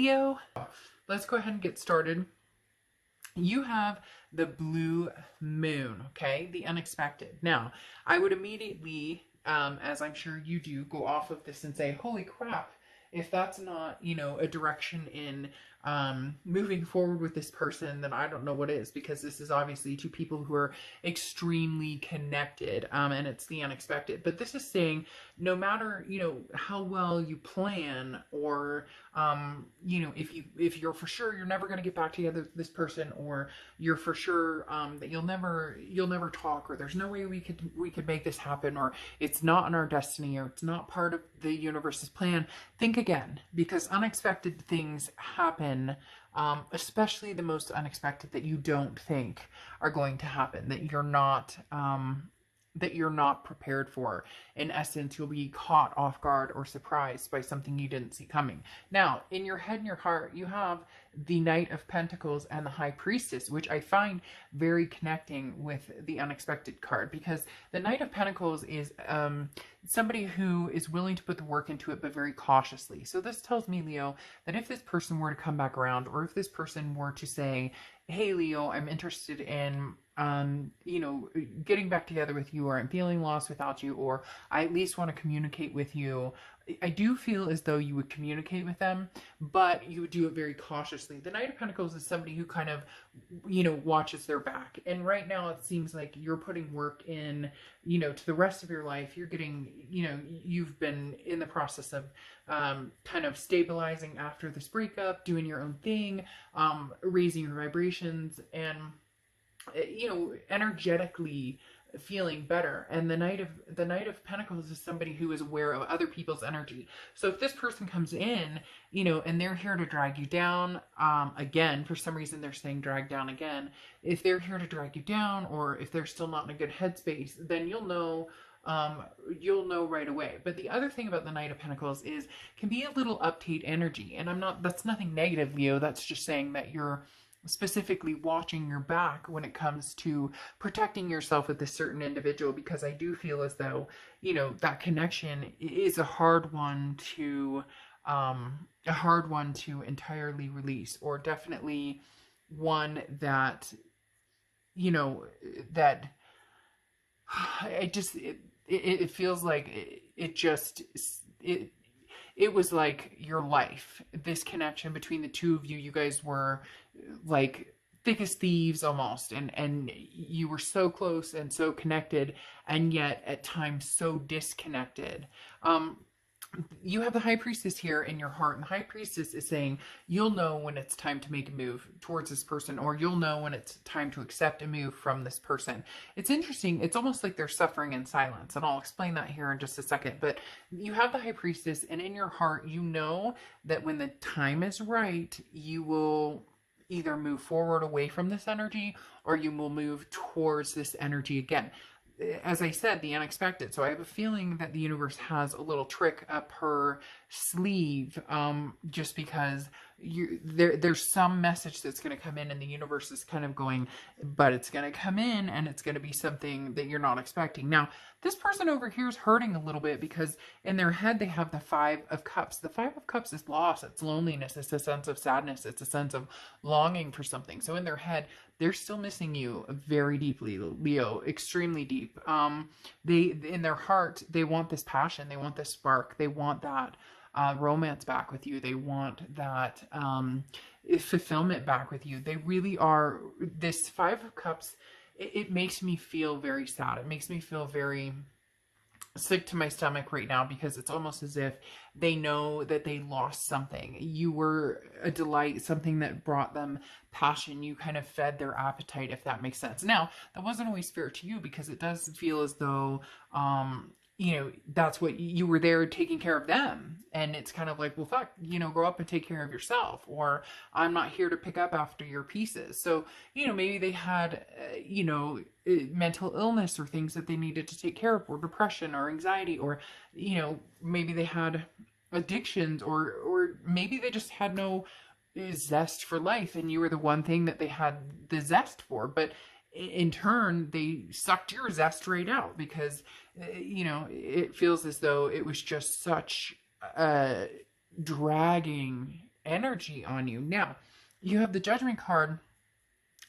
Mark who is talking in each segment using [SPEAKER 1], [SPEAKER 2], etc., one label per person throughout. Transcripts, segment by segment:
[SPEAKER 1] Leo. Let's go ahead and get started. You have the blue moon, okay? The unexpected. Now, I would immediately, as I'm sure you do, go off of this and say, holy crap, if that's not, you know, a direction in moving forward with this person, then I don't know what is, because this is obviously two people who are extremely connected, and it's the unexpected. But this is saying, no matter, you know, how well you plan, or you know, if you're for sure you're never going to get back together with this person, or you're for sure that you'll never talk, or there's no way we could make this happen, or it's not in our destiny, or it's not part of the universe's plan, think again, because unexpected things happen, especially the most unexpected that you don't think are going to happen, that you're not prepared for. In essence, you'll be caught off guard or surprised by something you didn't see coming. Now, in your head and your heart, you have the Knight of Pentacles and the High Priestess, which I find very connecting with the unexpected card, because the Knight of Pentacles is somebody who is willing to put the work into it, but very cautiously. So this tells me, Leo, that if this person were to come back around, or if this person were to say, hey, Leo, I'm interested in you know, getting back together with you, or I'm feeling lost without you, or I at least want to communicate with you, I do feel as though you would communicate with them, but you would do it very cautiously. The Knight of Pentacles is somebody who kind of, you know, watches their back. And right now it seems like you're putting work in, you know, to the rest of your life. You're getting, you know, you've been in the process of kind of stabilizing after this breakup, doing your own thing, raising your vibrations, and, you know, energetically feeling better. And the Knight of Pentacles is somebody who is aware of other people's energy. So if this person comes in, you know, and they're here to drag you down, again, for some reason they're saying drag down again. If they're here to drag you down, or if they're still not in a good headspace, then you'll know right away. But the other thing about the Knight of Pentacles is can be a little uptight energy. And that's nothing negative, Leo. That's just saying that you're specifically watching your back when it comes to protecting yourself with a certain individual, because I do feel as though, you know, that connection is a hard one to entirely release, or definitely one that, you know, that it feels like it was like your life, this connection between the two of you. You guys were like thick as thieves almost, and you were so close and so connected, and yet at times so disconnected. You have the High Priestess here in your heart, and the High Priestess is saying you'll know when it's time to make a move towards this person, or you'll know when it's time to accept a move from this person. It's interesting. It's almost like they're suffering in silence, and I'll explain that here in just a second. But you have the High Priestess, and in your heart, you know that when the time is right, you will either move forward away from this energy, or you will move towards this energy again. As I said, the unexpected. So I have a feeling that the universe has a little trick up her sleeve, just because there's some message that's going to come in, and the universe is kind of going, but it's going to come in, and it's going to be something that you're not expecting. Now, this person over here is hurting a little bit, because in their head they have the Five of Cups. The Five of Cups is loss, it's loneliness, it's a sense of sadness, it's a sense of longing for something. So in their head, they're still missing you very deeply, Leo, extremely deep. In their heart, they want this passion, they want this spark, they want that romance back with you, they want that fulfillment back with you. They really are. This Five of Cups, it makes me feel very sad. It makes me feel very sick to my stomach right now, because it's almost as if they know that they lost something. You were a delight, something that brought them passion. You kind of fed their appetite, if that makes sense. Now, that wasn't always fair to you, because it does feel as though you know, that's what you were there taking care of them. And it's kind of like, well, fuck, you know, grow up and take care of yourself, or I'm not here to pick up after your pieces. So, you know, maybe they had, you know, mental illness or things that they needed to take care of, or depression or anxiety, or, you know, maybe they had addictions, or maybe they just had no zest for life, and you were the one thing that they had the zest for. But in turn, they sucked your zest right out, because, you know, it feels as though it was just such a dragging energy on you. Now, you have the Judgment card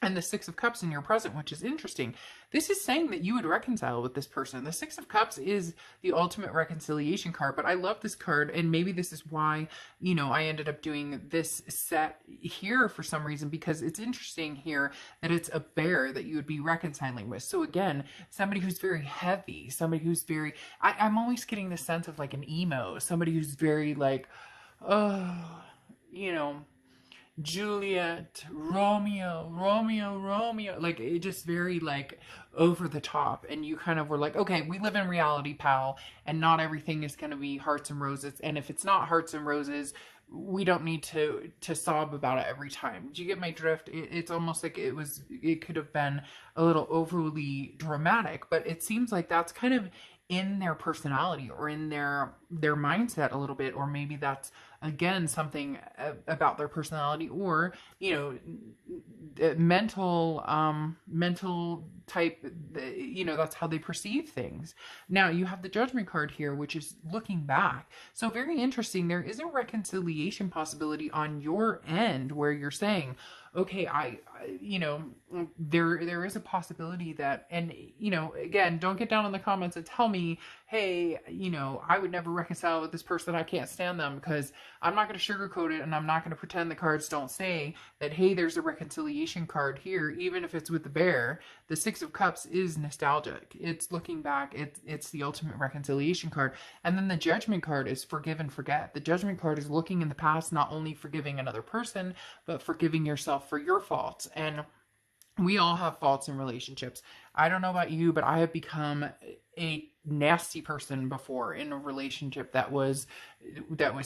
[SPEAKER 1] and the Six of Cups in your present, which is interesting. This is saying that you would reconcile with this person. The Six of Cups is the ultimate reconciliation card, but I love this card, and maybe this is why, you know, I ended up doing this set here for some reason, because it's interesting here that it's a bear that you would be reconciling with. So again, somebody who's very heavy, somebody who's very, I'm always getting the sense of like an emo, somebody who's very like, oh, you know, Juliet, Romeo, Romeo, Romeo, like it just very like over the top. And you kind of were like, okay, we live in reality, pal, and not everything is going to be hearts and roses. And if it's not hearts and roses, we don't need to sob about it every time. Do you get my drift? It's almost like it could have been a little overly dramatic, but it seems like that's kind of in their personality or in their mindset a little bit, or maybe that's again something about their personality, or you know, mental type, you know, that's how they perceive things. Now you have the Judgment card here, which is looking back. So very interesting. There is a reconciliation possibility on your end where you're saying, okay, I you know, there is a possibility that, and you know, again, don't get down in the comments and tell me, hey, you know, I would never reconcile with this person, I can't stand them, because I'm not going to sugarcoat it, and I'm not going to pretend the cards don't say that, hey, there's a reconciliation card here, even if it's with the bear. The Six of Cups is nostalgic. It's looking back. It's the ultimate reconciliation card. And then the Judgment card is forgive and forget. The Judgment card is looking in the past, not only forgiving another person, but forgiving yourself for your faults. And we all have faults in relationships. I don't know about you, but I have become a nasty person before in a relationship that was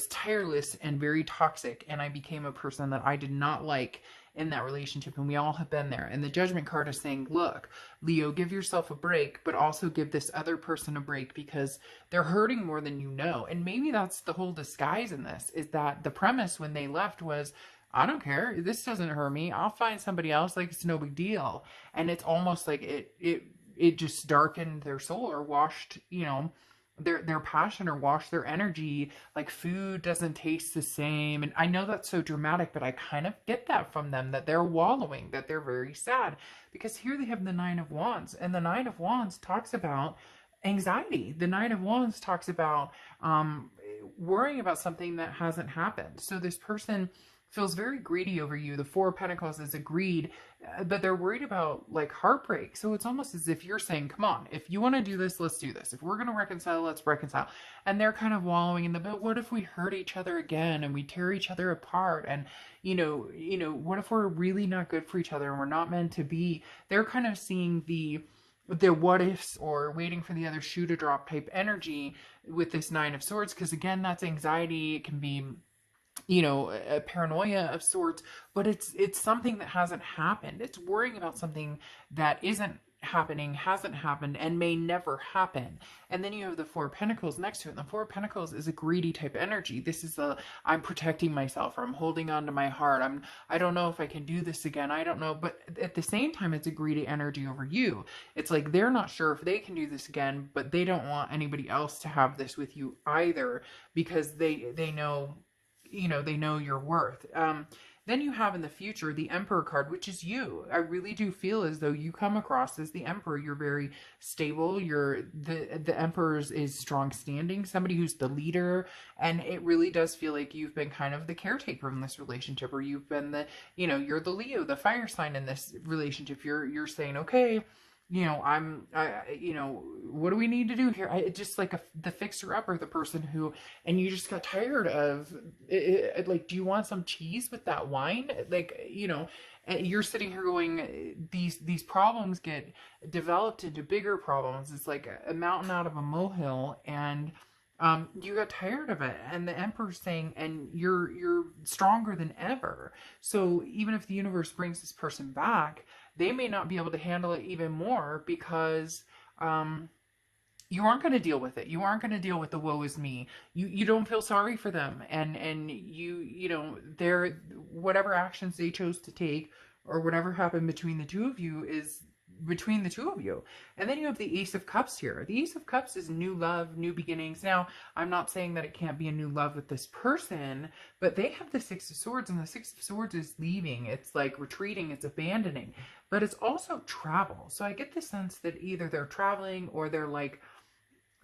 [SPEAKER 1] tireless and very toxic, and I became a person that I did not like in that relationship, and we all have been there. And the Judgment card is saying, look, Leo, give yourself a break, but also give this other person a break, because they're hurting more than you know. And maybe that's the whole disguise in this, is that the premise when they left was, I don't care, this doesn't hurt me, I'll find somebody else, like it's no big deal. And it's almost like it just darkened their soul, or washed, you know, their passion, or washed their energy. Like food doesn't taste the same. And I know that's so dramatic, but I kind of get that from them, that they're wallowing, that they're very sad. Because here they have the Nine of Wands, and the Nine of Wands talks about anxiety. The Nine of Wands talks about worrying about something that hasn't happened. So this person feels very greedy over you. The Four of Pentacles is a greed, but they're worried about like heartbreak. So it's almost as if you're saying, come on, if you want to do this, let's do this. If we're going to reconcile, let's reconcile. And they're kind of wallowing in the, but what if we hurt each other again and we tear each other apart? And, you know, what if we're really not good for each other and we're not meant to be? They're kind of seeing the what ifs, or waiting for the other shoe to drop type energy with this Nine of Swords. Because again, that's anxiety. It can be, you know, a paranoia of sorts, but it's something that hasn't happened. It's worrying about something that isn't happening, hasn't happened, and may never happen. And then you have the Four of Pentacles next to it. And the Four of Pentacles is a greedy type energy. This is I'm protecting myself, or I'm holding on to my heart. I don't know if I can do this again. I don't know. But at the same time, it's a greedy energy over you. It's like they're not sure if they can do this again, but they don't want anybody else to have this with you either, because they know, you know, they know your worth. Then you have in the future the Emperor card, which is you. I really do feel as though you come across as the Emperor. You're very stable. The Emperor is strong standing, somebody who's the leader. And it really does feel like you've been kind of the caretaker in this relationship, or you've been the, you know, you're the Leo, the fire sign in this relationship. You're saying, okay, you know, you know, what do we need to do here? Just like the fixer-upper, the person who, and you just got tired of it, like, do you want some cheese with that wine? Like, you know, you're sitting here going, these problems get developed into bigger problems. It's like a mountain out of a molehill, and you got tired of it. And the Emperor's saying, and you're stronger than ever. So even if the universe brings this person back, they may not be able to handle it even more, because you aren't going to deal with it. You aren't going to deal with the woe is me. You don't feel sorry for them. And you know, whatever actions they chose to take, or whatever happened between the two of you, is between the two of you. And then you have the Ace of Cups here. The Ace of Cups is new love, new beginnings. Now, I'm not saying that it can't be a new love with this person, but they have the Six of Swords, and the Six of Swords is leaving. It's like retreating, it's abandoning, but it's also travel. So I get the sense that either they're traveling or they're like,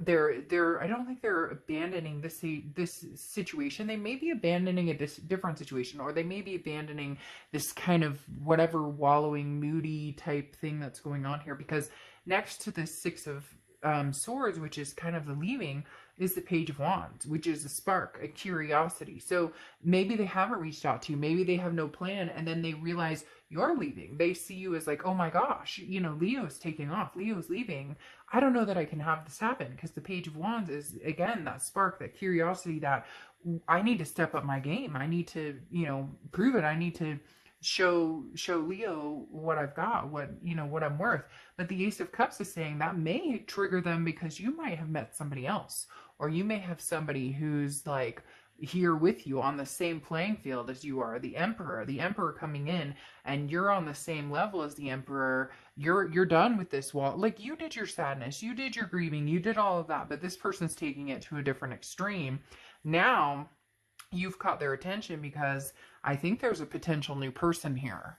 [SPEAKER 1] I don't think they're abandoning this situation. They may be abandoning a different situation, or they may be abandoning this kind of whatever wallowing, moody type thing that's going on here, because next to the Six of Swords, which is kind of the leaving, is the Page of Wands, which is a spark, a curiosity. So maybe they haven't reached out to you, maybe they have no plan, and then they realize you're leaving. They see you as like, oh my gosh, you know, Leo's taking off, Leo's leaving. I don't know that I can have this happen, because the Page of Wands is, again, that spark, that curiosity, that I need to step up my game. I need to, you know, prove it. I need to show Leo what I've got, what, you know, what I'm worth. But the Ace of Cups is saying that may trigger them, because you might have met somebody else, or you may have somebody who's like here with you on the same playing field as you are. The Emperor coming in, and you're on the same level as the Emperor. You're done with this wall. Like, you did your sadness, you did your grieving, you did all of that, but this person's taking it to a different extreme. Now you've caught their attention, because I think there's a potential new person here.